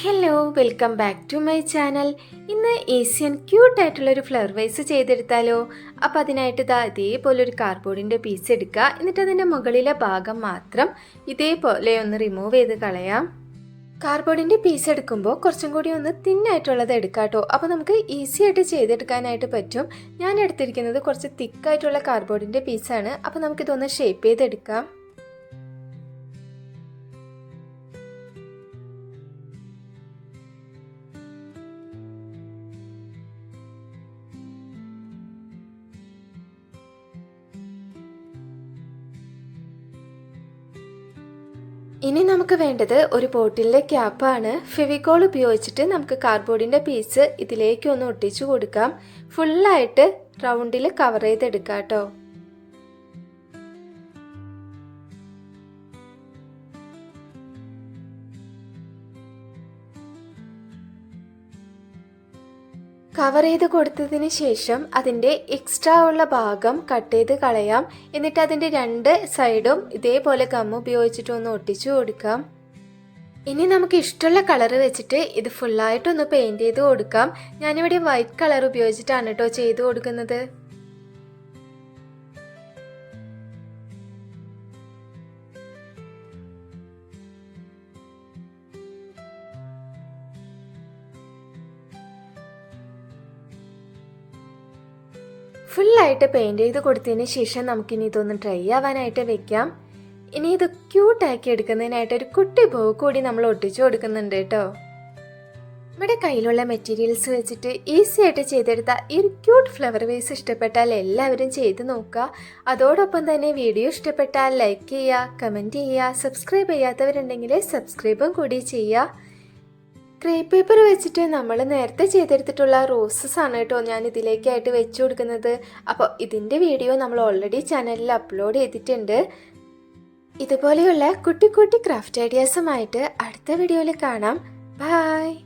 Hello, welcome back to my channel. ഇന്ന് easy and cute ആയിട്ടുള്ളൊരു flower vase ചെയ്തെടുത്താലോ? അപ്പോൾ അതിനായിട്ട് ഇതേപോലെ ഒരു കാർഡ്ബോർഡിൻ്റെ പീസ് എടുക്കുക. എന്നിട്ട് അതിൻ്റെ മുകളിലെ ഭാഗം മാത്രം ഇതേപോലെ ഒന്ന് റിമൂവ് ചെയ്ത് കളയാം. കാർഡ്ബോർഡിൻ്റെ പീസ് എടുക്കുമ്പോൾ കുറച്ചും കൂടി ഒന്ന് തിന്നായിട്ടുള്ളത് എടുക്കാം കേട്ടോ. അപ്പോൾ നമുക്ക് ഈസി ആയിട്ട് ചെയ്തെടുക്കാനായിട്ട് പറ്റും. ഞാൻ എടുത്തിരിക്കുന്നത് കുറച്ച് തിക്കായിട്ടുള്ള കാർഡ്ബോർഡിൻ്റെ പീസാണ്. അപ്പോൾ നമുക്കിതൊന്ന് ഷേപ്പ് ചെയ്തെടുക്കാം. ഇനി നമുക്ക് വേണ്ടത് ഒരു ബോട്ടിലിലെ ക്യാപ്പാണ്. ഫെവിക്കോൾ ഉപയോഗിച്ചിട്ട് നമുക്ക് കാർഡ്ബോർഡിൻ്റെ പീസ് ഇതിലേക്ക് ഒന്ന് ഒട്ടിച്ചു കൊടുക്കാം. ഫുള്ളായിട്ട് റൗണ്ടിൽ കവർ ചെയ്തെടുക്കാം കേട്ടോ. കവർ ചെയ്ത് കൊടുത്തതിന് ശേഷം അതിൻ്റെ എക്സ്ട്രാ ഉള്ള ഭാഗം കട്ട് ചെയ്ത് കളയാം. എന്നിട്ട് അതിൻ്റെ രണ്ട് സൈഡും ഇതേപോലെ ഗം ഉപയോഗിച്ചിട്ട് ഒന്ന് ഒട്ടിച്ചു കൊടുക്കാം. ഇനി നമുക്ക് ഇഷ്ടമുള്ള കളർ വെച്ചിട്ട് ഇത് ഫുള്ളായിട്ടൊന്ന് പെയിൻറ് ചെയ്ത് കൊടുക്കാം. ഞാനിവിടെ വൈറ്റ് കളർ ഉപയോഗിച്ചിട്ടാണ് കേട്ടോ ചെയ്ത് കൊടുക്കുന്നത്. ഫുള്ളായിട്ട് പെയിൻറ് ചെയ്ത് കൊടുത്തതിന് ശേഷം നമുക്കിനി ഇതൊന്ന് ഡ്രൈ ആവാനായിട്ട് വെക്കാം. ഇനി ഇത് ക്യൂട്ടാക്കി എടുക്കുന്നതിനായിട്ട് ഒരു കുട്ടി ബോ കൂടി നമ്മൾ ഒട്ടിച്ചു കൊടുക്കുന്നുണ്ട് കേട്ടോ. നമ്മുടെ കയ്യിലുള്ള മെറ്റീരിയൽസ് വെച്ചിട്ട് ഈസി ആയിട്ട് ചെയ്തെടുത്ത ഈ ഒരു ക്യൂട്ട് ഫ്ലവർ വേസ് ഇഷ്ടപ്പെട്ടാൽ എല്ലാവരും ചെയ്ത് നോക്കുക. അതോടൊപ്പം തന്നെ വീഡിയോ ഇഷ്ടപ്പെട്ടാൽ ലൈക്ക് ചെയ്യുക, കമൻറ്റ് ചെയ്യുക, സബ്സ്ക്രൈബ് ചെയ്യാത്തവരുണ്ടെങ്കിൽ സബ്സ്ക്രൈബും കൂടി ചെയ്യുക. ക്രേപ്പ് പേപ്പർ വെച്ചിട്ട് നമ്മൾ നേരത്തെ ചെയ്തെടുത്തിട്ടുള്ള റോസസ് ആണ് കേട്ടോ ഞാൻ ഇതിലേക്കായിട്ട് വെച്ചു കൊടുക്കുന്നത്. അപ്പോൾ ഇതിൻ്റെ വീഡിയോ നമ്മൾ ഓൾറെഡി ചാനലിൽ അപ്ലോഡ് ചെയ്തിട്ടുണ്ട്. ഇതുപോലെയുള്ള കുട്ടി കുട്ടി ക്രാഫ്റ്റ് ഐഡിയാസുമായിട്ട് അടുത്ത വീഡിയോയിൽ കാണാം. ബൈ.